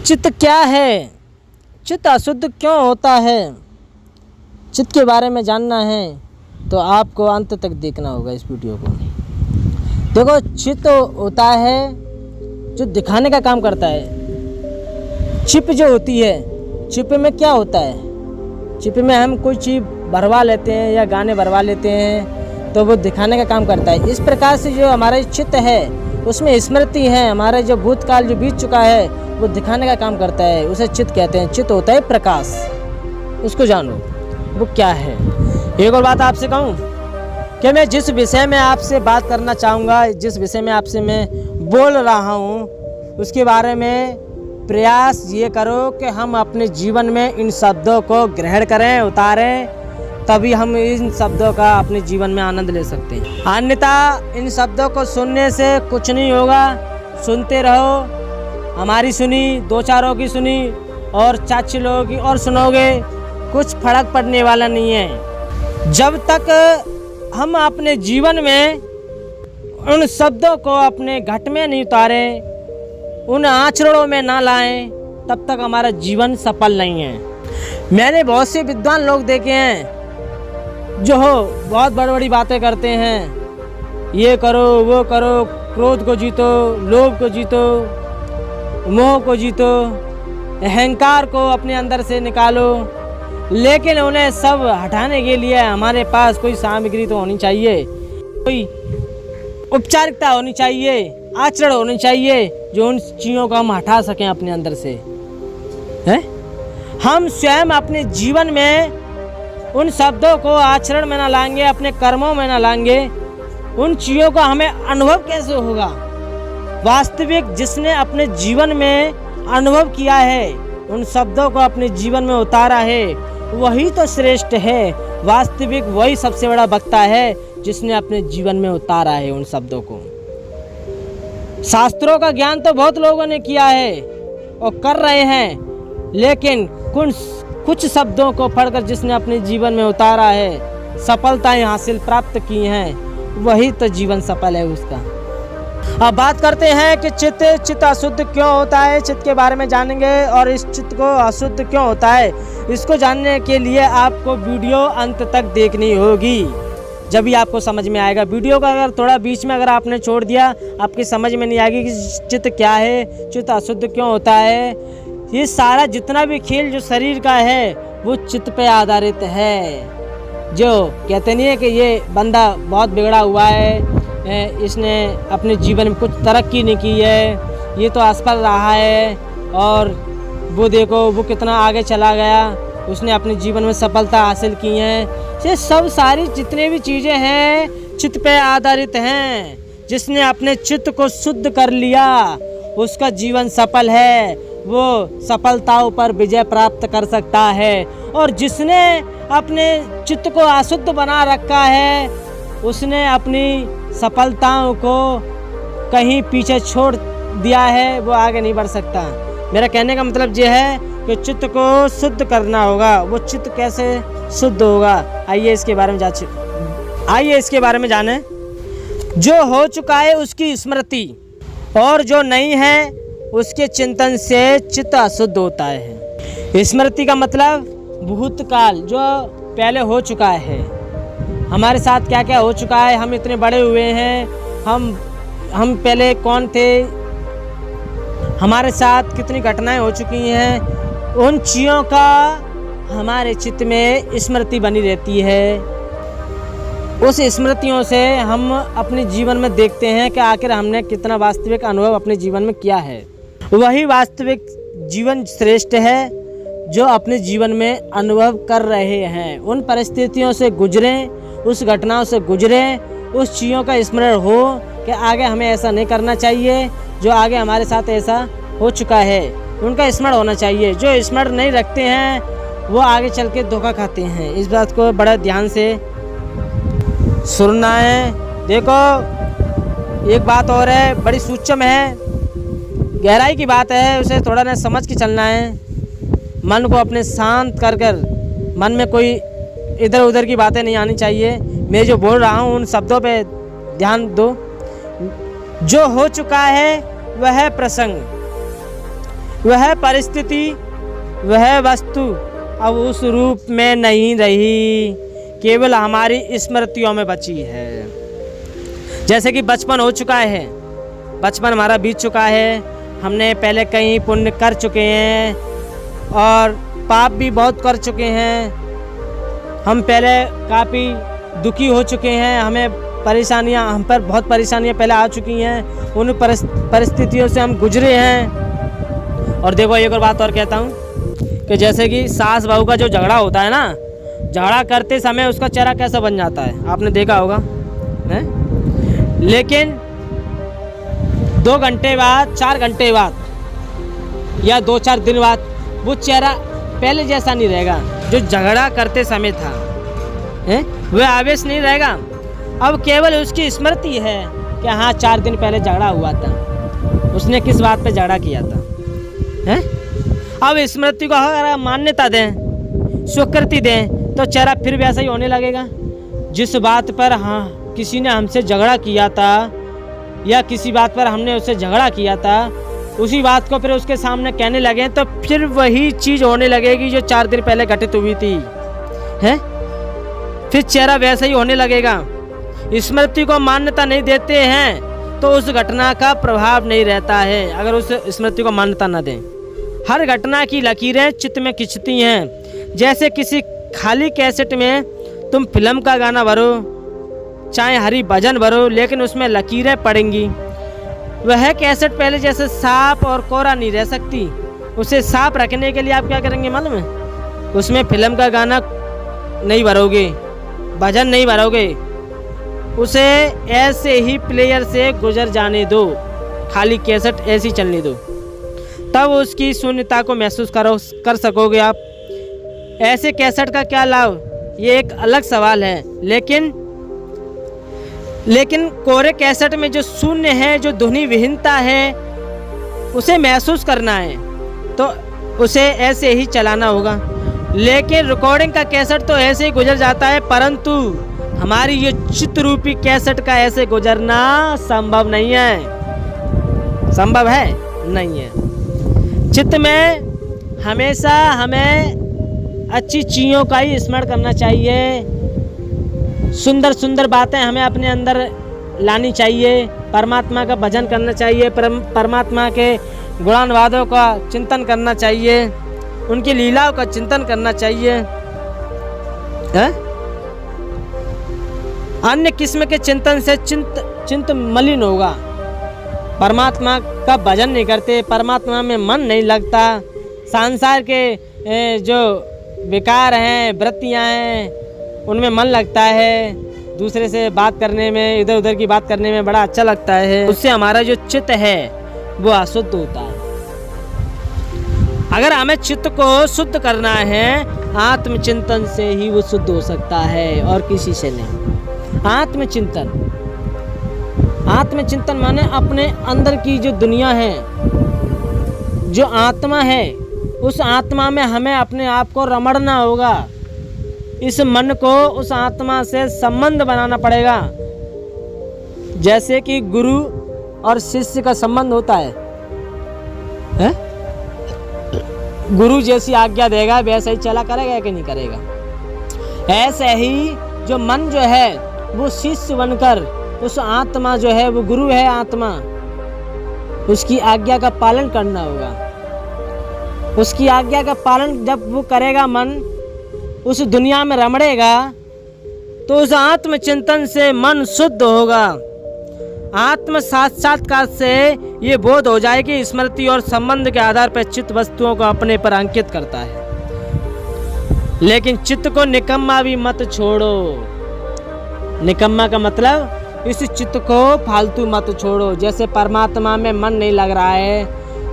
चित्त क्या है? चित्त अशुद्ध क्यों होता है? चित्त के बारे में जानना है तो आपको अंत तक देखना होगा इस वीडियो को। देखो, चित्त होता है जो दिखाने का काम करता है। छिप जो होती है, छिप में क्या होता है? छिप में हम कोई चीज़ भरवा लेते हैं या गाने भरवा लेते हैं तो वो दिखाने का काम करता है। इस प्रकार से जो हमारा चित्त है उसमें स्मृति है, हमारा जो भूतकाल जो बीत चुका है वो दिखाने का काम करता है, उसे चित्त कहते हैं। चित्त होता है प्रकाश, उसको जानो वो क्या है। एक और बात आपसे कहूँ कि मैं जिस विषय में आपसे बात करना चाहूँगा, जिस विषय में आपसे मैं बोल रहा हूँ, उसके बारे में प्रयास ये करो कि हम अपने जीवन में इन शब्दों को ग्रहण करें, उतारें, तभी हम इन शब्दों का अपने जीवन में आनंद ले सकते हैं। अन्यथा इन शब्दों को सुनने से कुछ नहीं होगा। सुनते रहो, हमारी सुनी, दो चारों की सुनी और चाची लोगों की और सुनोगे, कुछ फर्क पड़ने वाला नहीं है। जब तक हम अपने जीवन में उन शब्दों को अपने घट में नहीं उतारें, उन आचरणों में ना लाएं, तब तक हमारा जीवन सफल नहीं है। मैंने बहुत से विद्वान लोग देखे हैं जो बहुत बड़ी बड़ी बातें करते हैं, ये करो वो करो, क्रोध को जीतो, लोभ को जीतो, मोह को जीतो, अहंकार को अपने अंदर से निकालो, लेकिन उन्हें सब हटाने के लिए हमारे पास कोई सामग्री तो होनी चाहिए, कोई औपचारिकता होनी चाहिए, आचरण होनी चाहिए जो उन चीज़ों को हम हटा सकें अपने अंदर से। हैं? हम स्वयं अपने जीवन में उन शब्दों को आचरण में ना लाएंगे, अपने कर्मों में ना लाएंगे, उन चीज़ों का हमें अनुभव कैसे होगा? वास्तविक जिसने अपने जीवन में अनुभव किया है, उन शब्दों को अपने जीवन में उतारा है, वही तो श्रेष्ठ है। वास्तविक वही सबसे बड़ा वक्ता है जिसने अपने जीवन में उतारा है उन शब्दों को। शास्त्रों का ज्ञान तो बहुत लोगों ने किया है और कर रहे हैं, लेकिन कुछ शब्दों को पढ़कर जिसने अपने जीवन में उतारा है, सफलताएं हासिल प्राप्त की हैं, वही तो जीवन सफल है उसका। अब बात करते हैं कि चित्त अशुद्ध क्यों होता है। चित्त के बारे में जानेंगे और इस चित्त को अशुद्ध क्यों होता है, इसको जानने के लिए आपको वीडियो अंत तक देखनी होगी, जब भी आपको समझ में आएगा। वीडियो का अगर थोड़ा बीच में अगर आपने छोड़ दिया, आपकी समझ में नहीं आएगी कि चित्त क्या है, चित्त अशुद्ध क्यों होता है। ये सारा जितना भी खेल जो शरीर का है वो चित्त पे आधारित है। जो कहते नहीं है कि ये बंदा बहुत बिगड़ा हुआ है, इसने अपने जीवन में कुछ तरक्की नहीं की है, ये तो असफल रहा है, और वो देखो वो कितना आगे चला गया, उसने अपने जीवन में सफलता हासिल की है। ये सब सारी जितने भी चीज़ें हैं चित्त पे आधारित हैं। जिसने अपने चित्त को शुद्ध कर लिया उसका जीवन सफल है, वो सफलताओं पर विजय प्राप्त कर सकता है। और जिसने अपने चित्त को अशुद्ध बना रखा है, उसने अपनी सफलताओं को कहीं पीछे छोड़ दिया है, वो आगे नहीं बढ़ सकता। मेरा कहने का मतलब ये है कि चित्त को शुद्ध करना होगा। वो चित्त कैसे शुद्ध होगा, आइए इसके बारे में जानें। जो हो चुका है उसकी स्मृति और जो नहीं है उसके चिंतन से चित्त अशुद्ध होता है। स्मृति का मतलब भूतकाल, जो पहले हो चुका है, हमारे साथ क्या क्या हो चुका है, हम इतने बड़े हुए हैं, हम पहले कौन थे, हमारे साथ कितनी घटनाएं हो चुकी हैं, उन चीज़ों का हमारे चित्त में स्मृति बनी रहती है। उस स्मृतियों से हम अपने जीवन में देखते हैं कि आखिर हमने कितना वास्तविक अनुभव अपने जीवन में किया है। वही वास्तविक जीवन श्रेष्ठ है जो अपने जीवन में अनुभव कर रहे हैं। उन परिस्थितियों से गुजरें, उस घटनाओं से गुजरें, उस चीज़ों का स्मरण हो कि आगे हमें ऐसा नहीं करना चाहिए, जो आगे हमारे साथ ऐसा हो चुका है, उनका स्मरण होना चाहिए। जो स्मरण नहीं रखते हैं वो आगे चल के धोखा खाते हैं। इस बात को बड़ा ध्यान से सुनना है। देखो, एक बात और है, बड़ी सूक्ष्म है, गहराई की बात है, उसे थोड़ा ना समझ के चलना है। मन को अपने शांत कर मन में कोई इधर उधर की बातें नहीं आनी चाहिए। मैं जो बोल रहा हूँ उन शब्दों पे ध्यान दो। जो हो चुका है वह प्रसंग, वह परिस्थिति, वह वस्तु अब उस रूप में नहीं रही, केवल हमारी स्मृतियों में बची है। जैसे कि बचपन हो चुका है, बचपन हमारा बीत चुका है, हमने पहले कहीं पुण्य कर चुके हैं और पाप भी बहुत कर चुके हैं। हम पहले काफ़ी दुखी हो चुके हैं, हम पर बहुत परेशानियां पहले आ चुकी हैं, उन परिस्थितियों से हम गुजरे हैं। और देखो एक और बात और कहता हूँ कि जैसे कि सास बहू का जो झगड़ा होता है ना, झगड़ा करते समय उसका चेहरा कैसा बन जाता है, आपने देखा होगा है? लेकिन 2 घंटे बाद, 4 घंटे बाद या 2-4 दिन बाद वो चेहरा पहले जैसा नहीं रहेगा जो झगड़ा करते समय था, है? वह आवेश नहीं रहेगा। अब केवल उसकी स्मृति है कि हाँ 4 दिन पहले झगड़ा हुआ था, उसने किस बात पे झगड़ा किया था, है? अब स्मृति को अगर मान्यता दें, स्वीकृति दें, तो चेहरा फिर वैसा ही होने लगेगा। जिस बात पर हाँ किसी ने हमसे झगड़ा किया था या किसी बात पर हमने उससे झगड़ा किया था, उसी बात को फिर उसके सामने कहने लगे तो फिर वही चीज़ होने लगेगी जो 4 दिन पहले घटित हुई थी, है? फिर चेहरा वैसा ही होने लगेगा। स्मृति को मान्यता नहीं देते हैं तो उस घटना का प्रभाव नहीं रहता है, अगर उस स्मृति को मान्यता न दें। हर घटना की लकीरें चित्त में खिंचती हैं। जैसे किसी खाली कैसेट में तुम फिल्म का गाना भरो, चाहे हरी भजन भरो, लेकिन उसमें लकीरें पड़ेंगी। वह कैसेट पहले जैसे साफ और कोरा नहीं रह सकती। उसे साफ रखने के लिए आप क्या करेंगे मालूम है? उसमें फिल्म का गाना नहीं भरोगे, भजन नहीं भरोगे, उसे ऐसे ही प्लेयर से गुजर जाने दो, खाली कैसेट ऐसी चलने दो, तब उसकी शून्यता को महसूस कर सकोगे आप। ऐसे कैसेट का क्या लाभ, ये एक अलग सवाल है। लेकिन कोरे कैसेट में जो शून्य है, जो ध्वनि विहीनता है, उसे महसूस करना है तो उसे ऐसे ही चलाना होगा। लेकिन रिकॉर्डिंग का कैसेट तो ऐसे ही गुजर जाता है, परंतु हमारी ये चित्त रूपी कैसेट का ऐसे गुजरना संभव नहीं है। संभव है? नहीं है। चित्त में हमेशा हमें अच्छी चीज़ों का ही स्मरण करना चाहिए, सुंदर सुंदर बातें हमें अपने अंदर लानी चाहिए, परमात्मा का भजन करना चाहिए, परमात्मा के गुणानुवादों का चिंतन करना चाहिए, उनकी लीलाओं का चिंतन करना चाहिए, है? अन्य किस्म के चिंतन से चिंत मलिन होगा। परमात्मा का भजन नहीं करते, परमात्मा में मन नहीं लगता, संसार के जो विकार हैं, वृत्तियां हैं, उनमें मन लगता है, दूसरे से बात करने में, इधर उधर की बात करने में बड़ा अच्छा लगता है, उससे हमारा जो चित्त है वो अशुद्ध होता है। अगर हमें चित्त को शुद्ध करना है, आत्मचिंतन से ही वो शुद्ध हो सकता है और किसी से नहीं। आत्मचिंतन माने अपने अंदर की जो दुनिया है, जो आत्मा है, उस आत्मा में हमें अपने आप को रमड़ना होगा। इस मन को उस आत्मा से संबंध बनाना पड़ेगा। जैसे कि गुरु और शिष्य का संबंध होता है? गुरु जैसी आज्ञा देगा वैसा ही चला करेगा कि नहीं करेगा। ऐसे ही जो मन जो है वो शिष्य बनकर, उस आत्मा जो है वो गुरु है आत्मा, उसकी आज्ञा का पालन करना होगा। उसकी आज्ञा का पालन जब वो करेगा, मन उस दुनिया में रमड़ेगा, तो उस आत्मचिंतन से मन शुद्ध होगा। आत्म साक्षात्कार से ये बोध हो जाए कि स्मृति और संबंध के आधार पर चित्त वस्तुओं को अपने पर अंकित करता है। लेकिन चित्त को निकम्मा भी मत छोड़ो। निकम्मा का मतलब इस चित्त को फालतू मत छोड़ो। जैसे परमात्मा में मन नहीं लग रहा है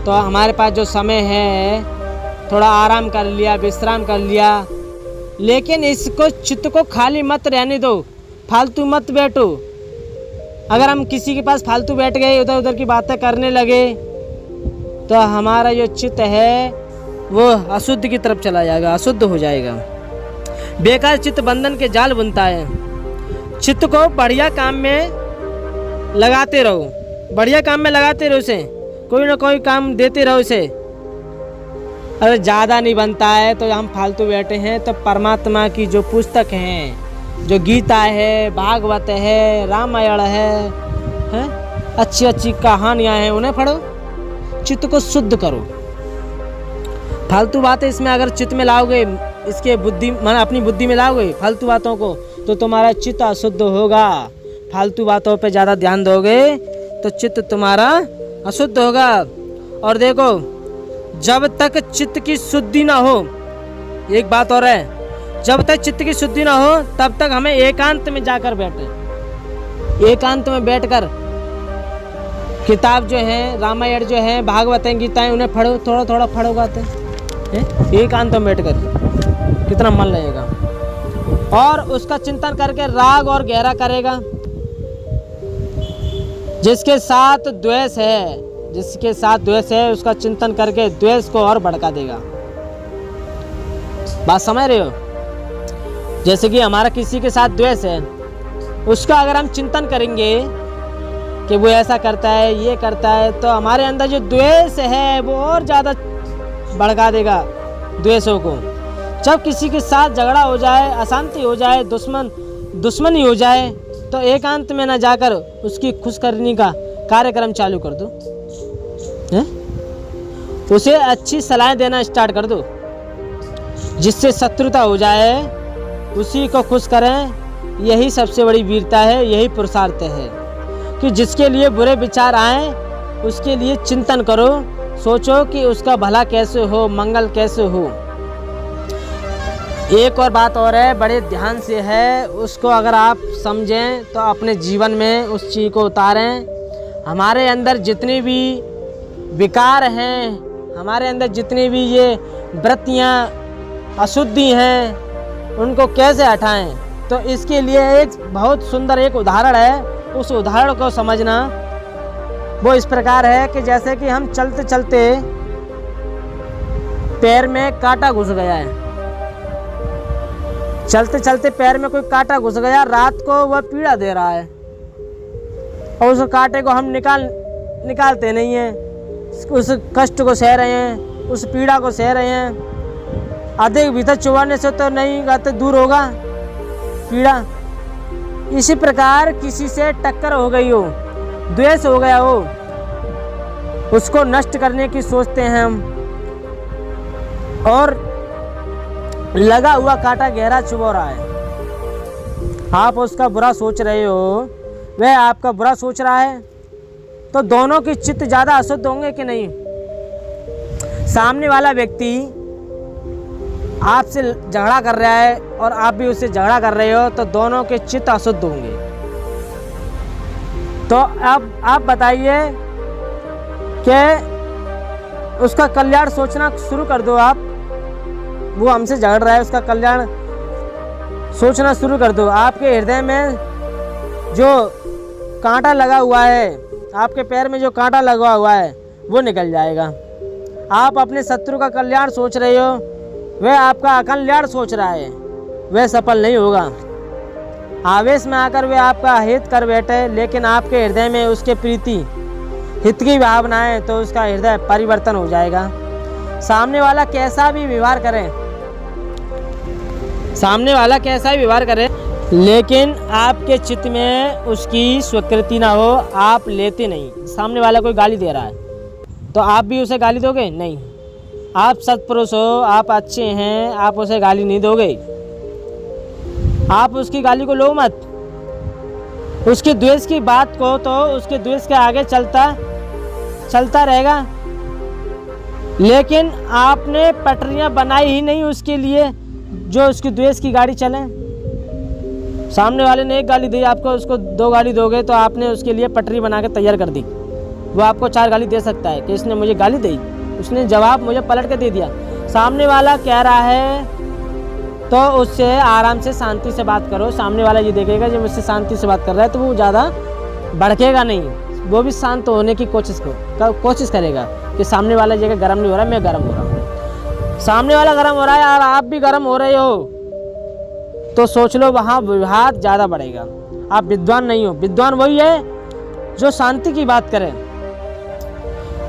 तो हमारे पास जो समय है थोड़ा आराम कर लिया, विश्राम कर लिया, लेकिन इसको चित्त को खाली मत रहने दो, फालतू मत बैठो। अगर हम किसी के पास फालतू बैठ गए, उधर उधर की बातें करने लगे, तो हमारा जो चित्त है वो अशुद्ध की तरफ चला जाएगा, अशुद्ध हो जाएगा। बेकार चित्त बंधन के जाल बुनता है। चित्त को बढ़िया काम में लगाते रहो, बढ़िया काम में लगाते रहो, उसे कोई ना कोई काम देते रहो, उसे अगर ज़्यादा नहीं बनता है तो हम फालतू बैठे हैं, तो परमात्मा की जो पुस्तक हैं, जो गीता है, भागवत है, रामायण है, अच्छी अच्छी कहानियाँ हैं, उन्हें पढ़ो, चित्त को शुद्ध करो। फालतू बातें इसमें अगर चित्त में लाओगे, इसके बुद्धि माना अपनी बुद्धि में लाओगे फालतू बातों को, तो तुम्हारा चित्त अशुद्ध होगा। फालतू बातों पे ज़्यादा ध्यान दोगे तो चित्त तुम्हारा अशुद्ध होगा। और देखो, जब तक चित्त की शुद्धि ना हो, एक बात और है, जब तक चित्त की शुद्धि ना हो तब तक हमें एकांत में जाकर बैठे, एकांत में बैठकर किताब जो है, रामायण जो है, भागवत है, गीता है, उन्हें पढ़ो, थोड़ा थोड़ा पढ़ो गाते एकांत में बैठकर, कितना मन लगेगा। और उसका चिंतन करके राग और गहरा करेगा। जिसके साथ द्वेष है, जिसके साथ द्वेष है, उसका चिंतन करके द्वेष को और भड़का देगा। बात समझ रहे हो? जैसे कि हमारा किसी के साथ द्वेष है, उसका अगर हम चिंतन करेंगे कि वो ऐसा करता है, ये करता है, तो हमारे अंदर जो द्वेष है वो और ज़्यादा भड़का देगा द्वेषों को। जब किसी के साथ झगड़ा हो जाए, अशांति हो जाए, दुश्मनी हो जाए, तो एकांत में ना जाकर उसकी खुश करने का कार्यक्रम चालू कर दो, उसे अच्छी सलाह देना स्टार्ट कर दो, जिससे शत्रुता हो जाए, उसी को खुश करें। यही सबसे बड़ी वीरता है, यही पुरुषार्थ है कि जिसके लिए बुरे विचार आए उसके लिए चिंतन करो, सोचो कि उसका भला कैसे हो, मंगल कैसे हो। एक और बात और है, बड़े ध्यान से है, उसको अगर आप समझें तो अपने जीवन में उस चीज़ को उतारें। हमारे अंदर जितनी भी विकार हैं, हमारे अंदर जितनी भी ये वृत्तियाँ अशुद्धि हैं, उनको कैसे हटाएं? तो इसके लिए एक बहुत सुंदर एक उदाहरण है, उस उदाहरण को समझना। वो इस प्रकार है कि जैसे कि हम चलते चलते पैर में कांटा घुस गया है, चलते चलते पैर में कोई कांटा घुस गया, रात को वह पीड़ा दे रहा है, और उस कांटे को हम निकालते नहीं हैं, उस कष्ट को सह रहे हैं, उस पीड़ा को सह रहे हैं। अधिक भीतर चुभाने से तो नहीं कहते दूर होगा पीड़ा। इसी प्रकार किसी से टक्कर हो गई हो, द्वेष हो गया हो, उसको नष्ट करने की सोचते हैं हम, और लगा हुआ कांटा गहरा चुभा रहा है, आप उसका बुरा सोच रहे हो, वह आपका बुरा सोच रहा है, तो दोनों की चित्त ज़्यादा अशुद्ध होंगे कि नहीं? सामने वाला व्यक्ति आपसे झगड़ा कर रहा है और आप भी उससे झगड़ा कर रहे हो, तो दोनों के चित्त अशुद्ध होंगे। तो अब आप बताइए कि उसका कल्याण सोचना शुरू कर दो। आप, वो हमसे झगड़ रहा है, उसका कल्याण सोचना शुरू कर दो। आपके हृदय में जो कांटा लगा हुआ है, आपके पैर में जो कांटा लगा हुआ है, वो निकल जाएगा। आप अपने शत्रु का कल्याण सोच रहे हो, वह आपका अकल्याण सोच रहा है, वह सफल नहीं होगा। आवेश में आकर वे आपका हित कर बैठे, लेकिन आपके हृदय में उसके प्रीति हित की भावना है, तो उसका हृदय परिवर्तन हो जाएगा। सामने वाला कैसा भी व्यवहार करे, सामने वाला कैसा भी व्यवहार करे, लेकिन आपके चित्त में उसकी स्वीकृति ना हो, आप लेते नहीं। सामने वाला कोई गाली दे रहा है तो आप भी उसे गाली दोगे? नहीं। आप सत्पुरुष हो, आप अच्छे हैं, आप उसे गाली नहीं दोगे। आप उसकी गाली को लो मत। उसके द्वेष की बात को तो उसके द्वेष के आगे चलता रहेगा, लेकिन आपने पटरियां बनाई ही नहीं उसके लिए जो उसकी द्वेष की गाड़ी चले। सामने वाले ने एक गाली दी आपको, उसको दो गाली दोगे तो आपने उसके लिए पटरी बना के तैयार कर दी। वो आपको 4 गाली दे सकता है कि इसने मुझे गाली दी, उसने जवाब मुझे पलट के दे दिया। सामने वाला कह रहा है तो उससे आराम से शांति से बात करो। सामने वाला ये देखेगा जब मुझसे शांति से बात कर रहा है तो वो ज़्यादा भड़केगा नहीं, वो भी शांत होने की कोशिश करेगा कि सामने वाला जगह गर्म नहीं हो रहा, मैं गर्म हो रहा हूँ। सामने वाला गर्म हो रहा है और आप भी गर्म हो रहे हो, तो सोच लो वहाँ विवाद ज़्यादा बढ़ेगा। आप विद्वान नहीं हो। विद्वान वही है जो शांति की बात करे।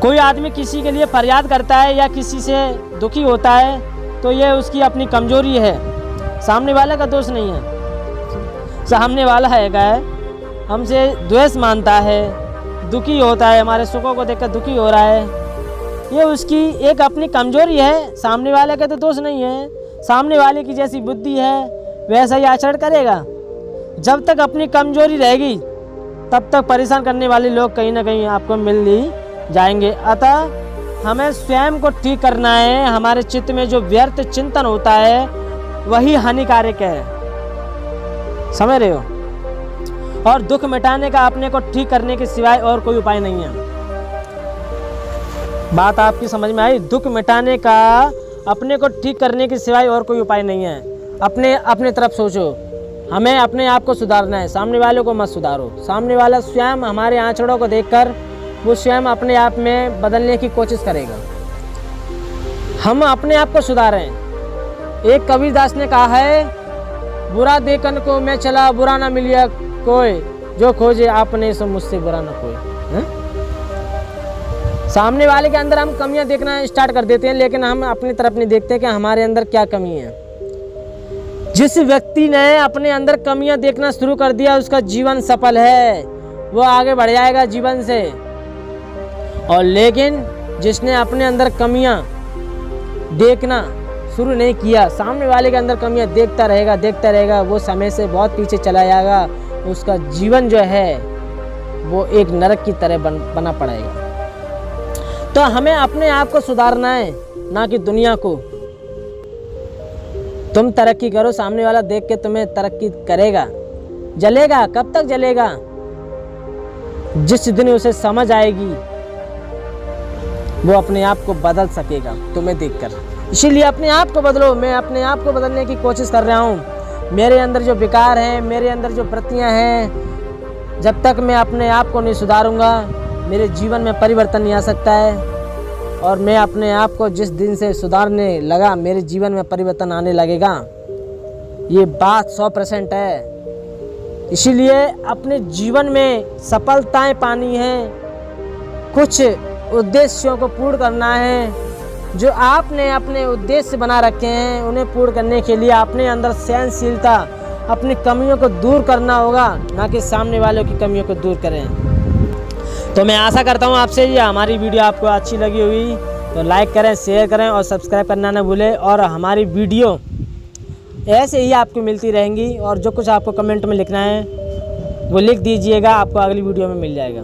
कोई आदमी किसी के लिए फरियाद करता है या किसी से दुखी होता है तो ये उसकी अपनी कमजोरी है, सामने वाले का दोष नहीं है। सामने वाला है हमसे द्वेष मानता है, दुखी होता है, हमारे सुखों को देखकर दुखी हो रहा है, ये उसकी एक अपनी कमजोरी है, सामने वाले का तो दोष नहीं है। सामने वाले की जैसी बुद्धि है वैसा ही आचरण करेगा। जब तक अपनी कमजोरी रहेगी तब तक परेशान करने वाले लोग कहीं ना कहीं आपको मिल ही जाएंगे। अतः हमें स्वयं को ठीक करना है। हमारे चित्त में जो व्यर्थ चिंतन होता है वही हानिकारक है, समझ रहे हो। और दुख मिटाने का अपने को ठीक करने के सिवाय और कोई उपाय नहीं है। बात आपकी समझ में आई? दुख मिटाने का अपने को ठीक करने के सिवाय और कोई उपाय नहीं है। अपने तरफ सोचो, हमें अपने आप को सुधारना है, सामने वाले को मत सुधारो। सामने वाला स्वयं हमारे आचरणों को देखकर वो स्वयं अपने आप में बदलने की कोशिश करेगा। हम अपने आप को सुधारें। एक कबीरदास ने कहा है, बुरा देखन को मैं चला बुरा ना मिलिया कोई, जो खोजे आपने सो मुझसे बुरा ना कोई। सामने वाले के अंदर हम कमियां देखना स्टार्ट कर देते हैं, लेकिन हम अपनी तरफ नहीं देखते कि हमारे अंदर क्या कमी है। जिस व्यक्ति ने अपने अंदर कमियां देखना शुरू कर दिया उसका जीवन सफल है, वो आगे बढ़ जाएगा जीवन से। और लेकिन जिसने अपने अंदर कमियां देखना शुरू नहीं किया, सामने वाले के अंदर कमियां देखता रहेगा, वो समय से बहुत पीछे चला जाएगा। उसका जीवन जो है वो एक नरक की तरह बना पड़ेगा। तो हमें अपने आप को सुधारना है, ना कि दुनिया को। तुम तरक्की करो, सामने वाला देख के तुम्हें तरक्की करेगा। जलेगा, कब तक जलेगा? जिस दिन उसे समझ आएगी वो अपने आप को बदल सकेगा तुम्हें देखकर। इसीलिए अपने आप को बदलो। मैं अपने आप को बदलने की कोशिश कर रहा हूँ। मेरे अंदर जो विकार हैं, मेरे अंदर जो वृत्तियाँ हैं, जब तक मैं अपने आप को नहीं सुधारूंगा मेरे जीवन में परिवर्तन नहीं आ सकता है। और मैं अपने आप को जिस दिन से सुधारने लगा मेरे जीवन में परिवर्तन आने लगेगा, ये बात 100% है। इसीलिए अपने जीवन में सफलताएं पानी है, कुछ उद्देश्यों को पूर्ण करना है। जो आपने अपने उद्देश्य बना रखे हैं उन्हें पूर्ण करने के लिए अपने अंदर सहनशीलता, अपनी कमियों को दूर करना होगा, ना कि सामने वालों की कमियों को दूर करें। तो मैं आशा करता हूँ आपसे ये हमारी वीडियो आपको अच्छी लगी होगी, तो लाइक करें, शेयर करें और सब्सक्राइब करना ना भूलें। और हमारी वीडियो ऐसे ही आपको मिलती रहेंगी। और जो कुछ आपको कमेंट में लिखना है वो लिख दीजिएगा, आपको अगली वीडियो में मिल जाएगा।